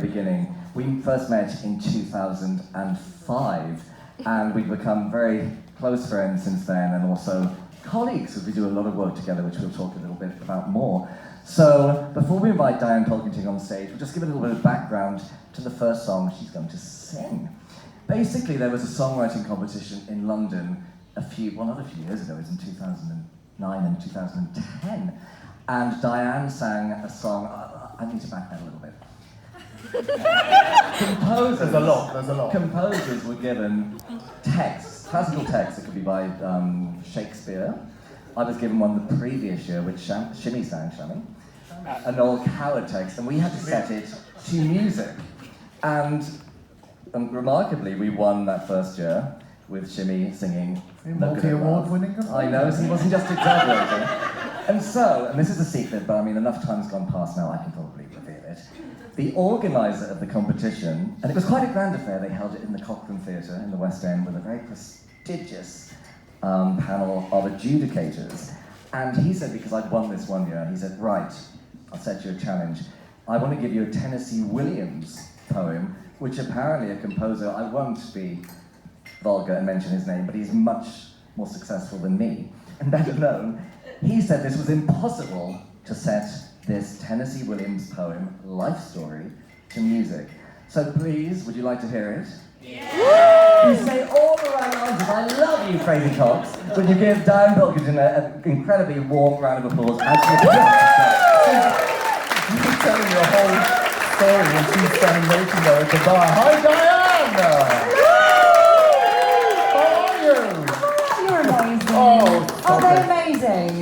beginning. We first met in 2005, and we've become very close friends since then, and also colleagues, as we do a lot of work together, which we'll talk a little bit about more. So, before we invite Dianne Pilkington on stage, we'll just give a little bit of background to the first song she's going to sing. Basically, there was a songwriting competition in London not a few years ago, it was in 2009 and 2010, and Dianne sang a song, I need to back that a little bit. There's a lot. Composers were given texts, classical texts. It could be by Shakespeare. I was given one the previous year, which Shimmy sang, an old Coward text, and we had to set it to music. And remarkably, we won that first year with Shimmy singing. Multi-award winning. I know, so he wasn't just exaggerating. And this is a secret, but I mean, enough time's gone past now, I can probably reveal it. The organiser of the competition, and it was quite a grand affair, they held it in the Cochrane Theatre in the West End with a very prestigious panel of adjudicators. And he said, because I'd won this one year, he said, right, I'll set you a challenge. I want to give you a Tennessee Williams poem, which apparently a composer, I won't be vulgar and mention his name, but he's much more successful than me. And better known, he said this was impossible to set this Tennessee Williams poem, Life Story, to music. So please, would you like to hear it? Yeah! You say all the right answers. I love you, Crazy Coqs. Would you give Dianne Pilkington an incredibly warm round of applause as she You're telling your whole story and she's standing waiting there at the bar. Hi, Dianne! You're amazing. Oh, they're amazing.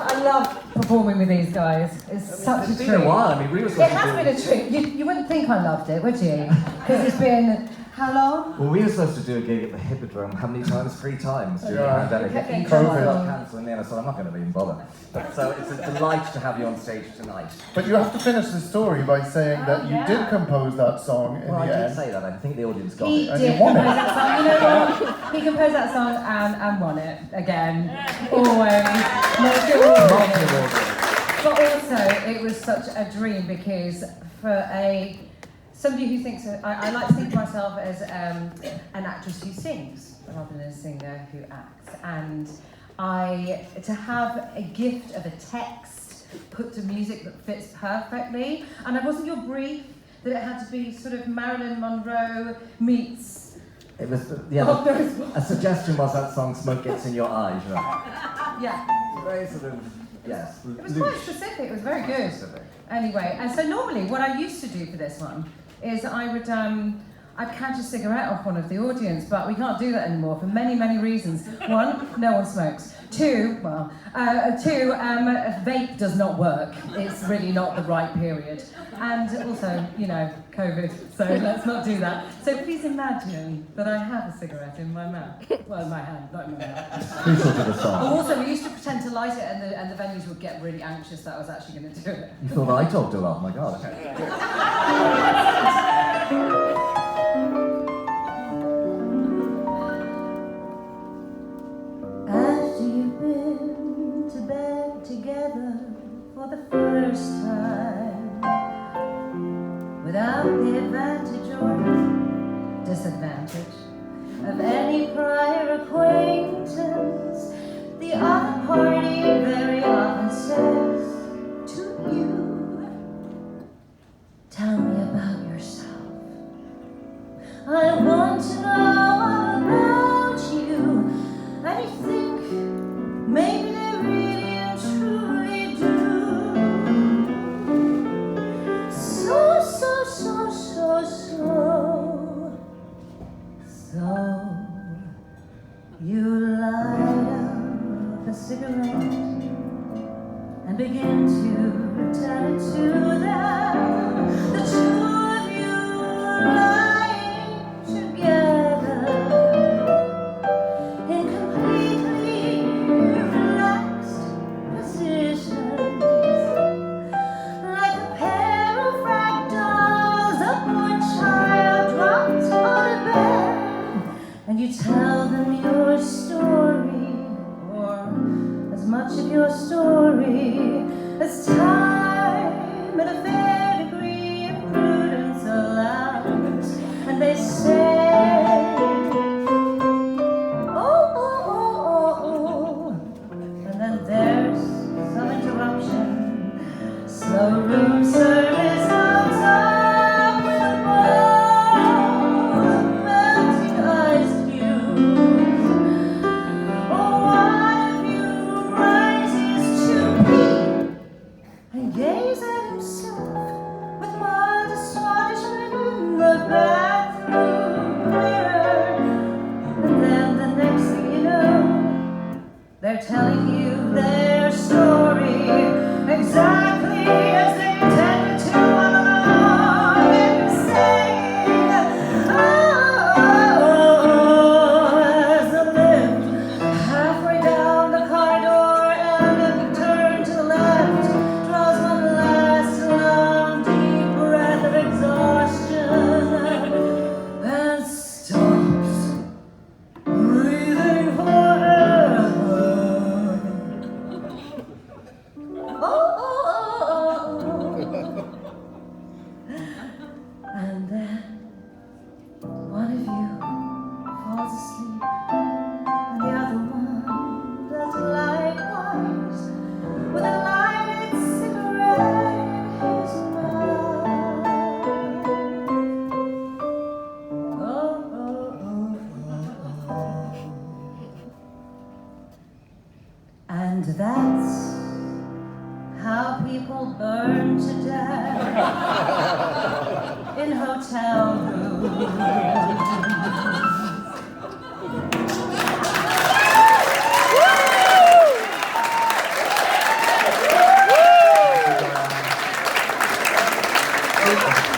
I love performing with these guys. It's such a treat. It's been a while. I mean, we were supposed It has been a treat. You wouldn't think I loved it, would you? Because it's been how long? Well, we were supposed to do a gig at the Hippodrome. How many times? 3 times during the pandemic. COVID got cancelled in the end, so I'm not going to even bother. So it's a delight to have you on stage tonight. But you have to finish the story by saying that you did compose that song in the end. I did say that. I think the audience got He it. did compose that song. You know what? He composed that song and won it again. Always. But also, it was such a dream because for somebody who thinks, I like to think of myself as an actress who sings rather than a singer who acts. And to have a gift of a text put to music that fits perfectly, and it wasn't your brief that it had to be sort of Marilyn Monroe meets. It was, a suggestion was that song Smoke Gets in Your Eyes, right? Yeah. Very sort of, yes. It was quite specific, it was very good. Anyway, and so normally what I used to do for this one is I'd catch a cigarette off one of the audience, but we can't do that anymore for many, many reasons. 1, no one smokes. 2, vape does not work. It's really not the right period. And also, COVID, so let's not do that. So please imagine that I have a cigarette in my mouth. Well, in my hand, not in my mouth. Who thought of the song? Also, we used to pretend to light it and the venues would get really anxious that I was actually going to do it. You thought I talked a lot, my God. Okay. After you've been to bed together for the first time, without the advantage or disadvantage of any prior acquaintance, the other party very often says to you, tell me about yourself. I want to know all about you. And you think maybe they really and truly do. So you light up a cigarette and begin to tell it to them. The two of you lying together. hotel room.